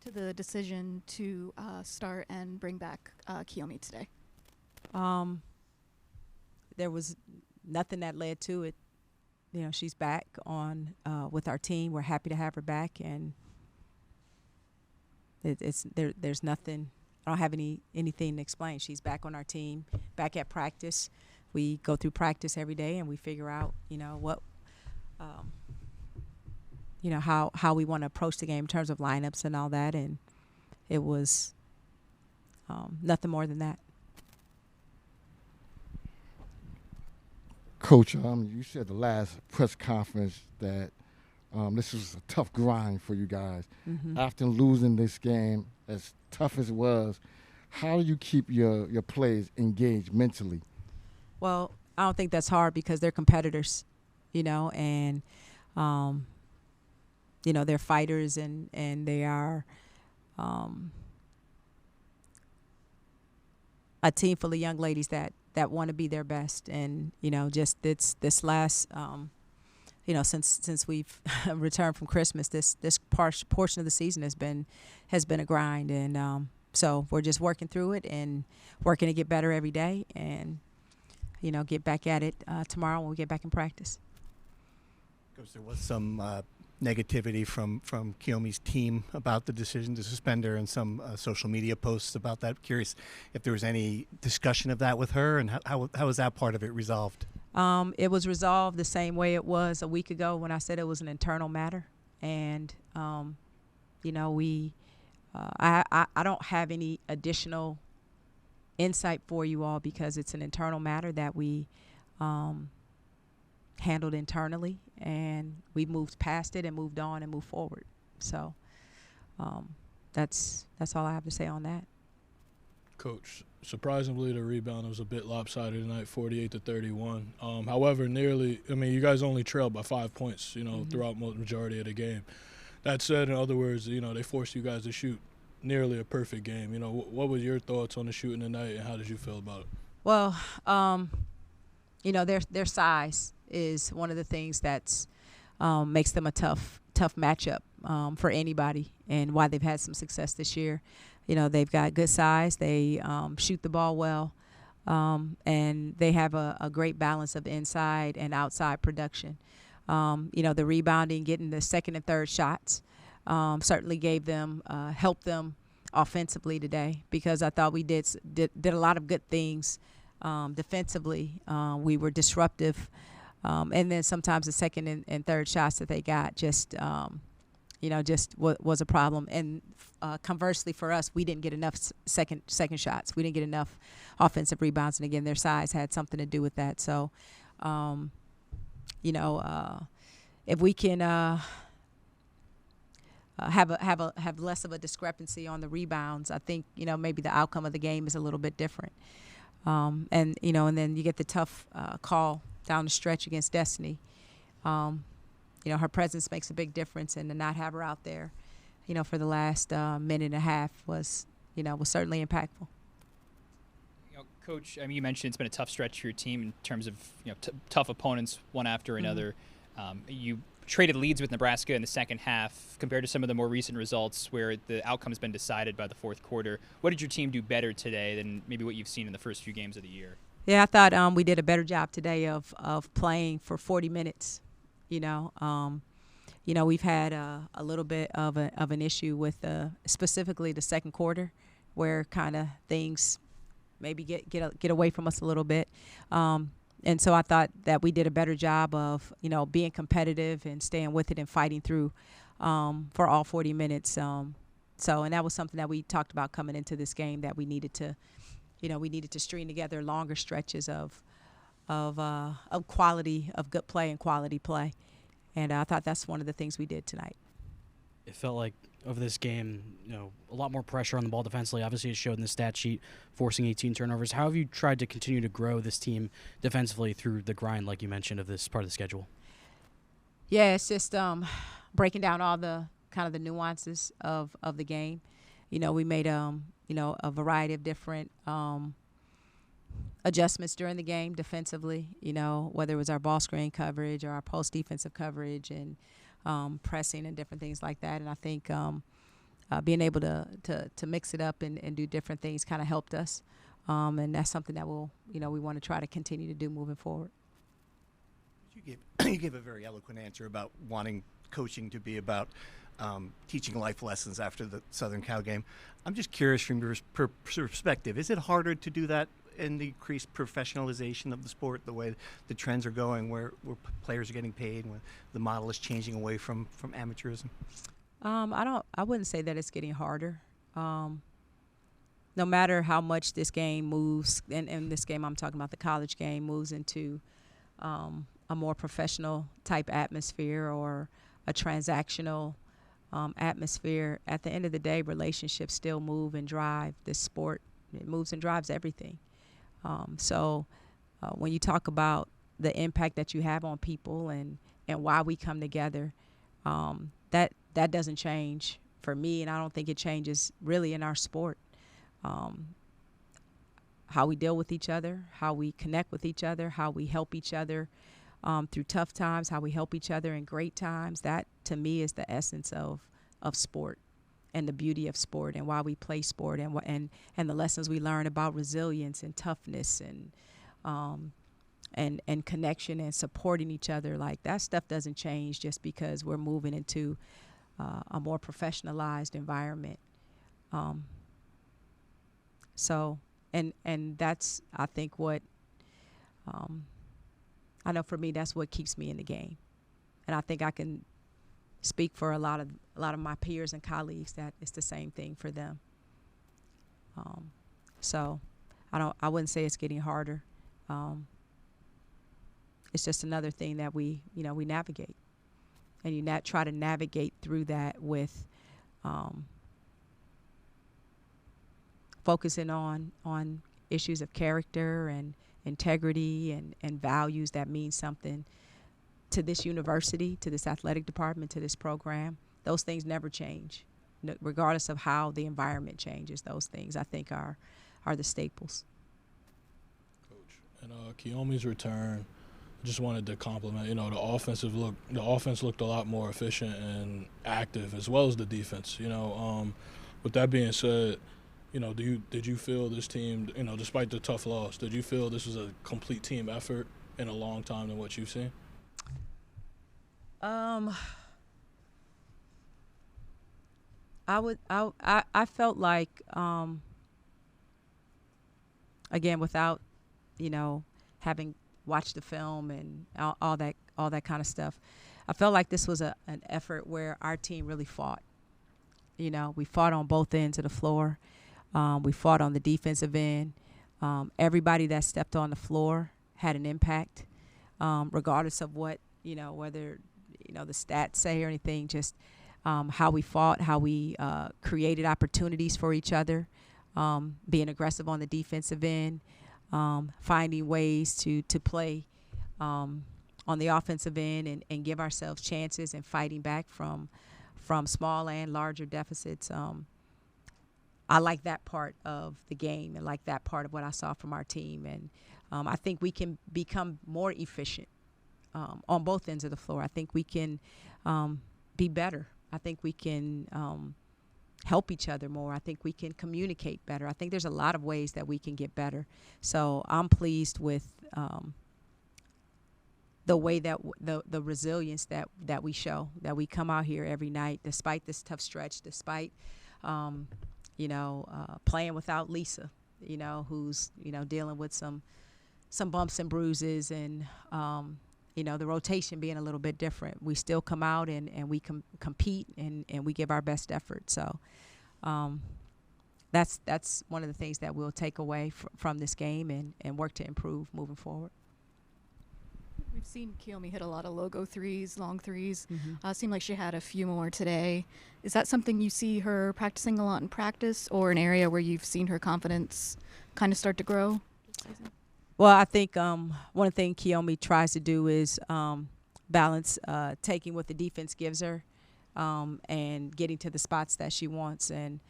to the decision to start and bring back Kiyomi today? There was nothing that led to it. You know, she's back on with our team. We're happy to have her back, and there's nothing. I don't have anything to explain. She's back on our team, back at practice. We go through practice every day, and we figure out, what, how we want to approach the game in terms of lineups and all that. And it was nothing more than that. Coach, you said the last press conference that this was a tough grind for you guys. Mm-hmm. After losing this game, as tough as it was, how do you keep your players engaged mentally? Well, I don't think that's hard because they're competitors, and, they're fighters and they are a team full of young ladies that want to be their best. And, just this last, since we've returned from Christmas, this portion of the season has been a grind. And so we're just working through it and working to get better every day and, get back at it tomorrow when we get back in practice. Coach, there was some negativity from Kiyomi's team about the decision to suspend her and some social media posts about that. Curious if there was any discussion of that with her, and how was that part of it resolved? It was resolved the same way it was a week ago when I said it was an internal matter. And, I don't have any additional insight for you all because it's an internal matter that we handled internally, and we moved past it and moved on and moved forward. So that's all I have to say on that. Coach, surprisingly, the rebound was a bit lopsided tonight, 48-31. However, you guys only trailed by 5 points, Mm-hmm. throughout the majority of the game. That said, in other words, they forced you guys to shoot nearly a perfect game. What were your thoughts on the shooting tonight, and how did you feel about it? Well, their size is one of the things that's makes them a tough matchup for anybody, and why they've had some success this year. They've got good size. They shoot the ball well, and they have a great balance of inside and outside production. The rebounding, getting the second and third shots certainly helped them offensively today, because I thought we did a lot of good things defensively. We were disruptive. And then sometimes the second and third shots that they got just was a problem. And conversely for us, we didn't get enough second shots. We didn't get enough offensive rebounds. And again, their size had something to do with that. So, if we can have less of a discrepancy on the rebounds, I think maybe the outcome of the game is a little bit different. And then you get the tough call down the stretch against Destiny. Her presence makes a big difference, and to not have her out there, for the last minute and a half was certainly impactful. Coach, you mentioned it's been a tough stretch for your team in terms of tough opponents one after another. You traded leads with Nebraska in the second half compared to some of the more recent results where the outcome has been decided by the fourth quarter. What did your team do better today than maybe what you've seen in the first few games of the year? Yeah, I thought we did a better job today of playing for 40 minutes. We've had a little bit of an issue with specifically the second quarter, where kind of things maybe get away from us a little bit. And so I thought that we did a better job of being competitive and staying with it and fighting through for all 40 minutes. And that was something that we talked about coming into this game, that we needed to string together longer stretches of quality, of good play and quality play. And I thought that's one of the things we did tonight. It felt like over this game, a lot more pressure on the ball defensively. Obviously, it showed in the stat sheet, forcing 18 turnovers. How have you tried to continue to grow this team defensively through the grind, like you mentioned, of this part of the schedule? Yeah, it's just breaking down all the kind of the nuances of the game. We made a variety of different adjustments during the game defensively, whether it was our ball screen coverage or our post defensive coverage and pressing and different things like that. And I think being able to mix it up and do different things kind of helped us. And that's something that we want to try to continue to do moving forward. You gave a very eloquent answer about wanting coaching to be about teaching life lessons after the Southern Cal game. I'm just curious from your perspective, is it harder to do that in the increased professionalization of the sport, the way the trends are going, where players are getting paid, when the model is changing away from amateurism? I wouldn't say that it's getting harder. No matter how much this game moves, and this game I'm talking about, the college game, moves into a more professional type atmosphere or a transactional atmosphere, at the end of the day, relationships still move and drive this sport. It moves and drives everything. So when you talk about the impact that you have on people and why we come together, that doesn't change for me, and I don't think it changes really in our sport. How we deal with each other, how we connect with each other, how we help each other through tough times, how we help each other in great times. That, to me, is the essence of sport and the beauty of sport and why we play sport and the lessons we learn about resilience and toughness and connection and supporting each other. Like, that stuff doesn't change just because we're moving into a more professionalized environment. So that's, I think, what I know for me, that's what keeps me in the game. And I think I can speak for a lot of my peers and colleagues that it's the same thing for them. So I wouldn't say it's getting harder. It's just another thing that we navigate. And you try to navigate through that with focusing on issues of character and integrity and values that mean something to this university, to this athletic department, to this program. Those things never change, regardless of how the environment changes. Those things, I think, are the staples. Coach, and Kiyomi's return, I just wanted to compliment. The offense looked a lot more efficient and active, as well as the defense. With that being said, did you feel this team, despite the tough loss, did you feel this was a complete team effort in a long time than what you've seen? I felt like, again, without, having watched the film and all that kind of stuff, I felt like this was an effort where our team really fought. We fought on both ends of the floor. We fought on the defensive end. Everybody that stepped on the floor had an impact, regardless of what, whether, the stats say or anything, just how we fought, how we created opportunities for each other, being aggressive on the defensive end, finding ways to play on the offensive end and give ourselves chances and fighting back from small and larger deficits. I like that part of the game and like that part of what I saw from our team. And I think we can become more efficient on both ends of the floor. I think we can be better. I think we can help each other more. I think we can communicate better. I think there's a lot of ways that we can get better. So I'm pleased with the way that the resilience that we show, that we come out here every night, despite this tough stretch, despite playing without Lisa, who's, dealing with some bumps and bruises and, the rotation being a little bit different. We still come out and we compete and we give our best effort. So that's one of the things that we'll take away from this game and work to improve moving forward. We've seen Kiyomi hit a lot of logo threes, long threes. Mm-hmm. Seemed like she had a few more today. Is that something you see her practicing a lot in practice, or an area where you've seen her confidence kind of start to grow this season? Well, I think one thing Kiyomi tries to do is balance taking what the defense gives her and getting to the spots that she wants. And,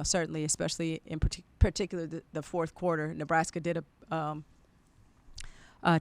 certainly, especially in particular the fourth quarter, Nebraska did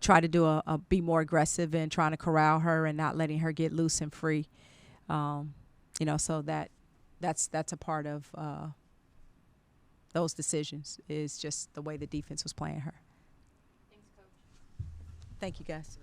try to do be more aggressive and trying to corral her and not letting her get loose and free. So that's a part of those decisions, is just the way the defense was playing her. Thanks, Coach. Thank you, guys.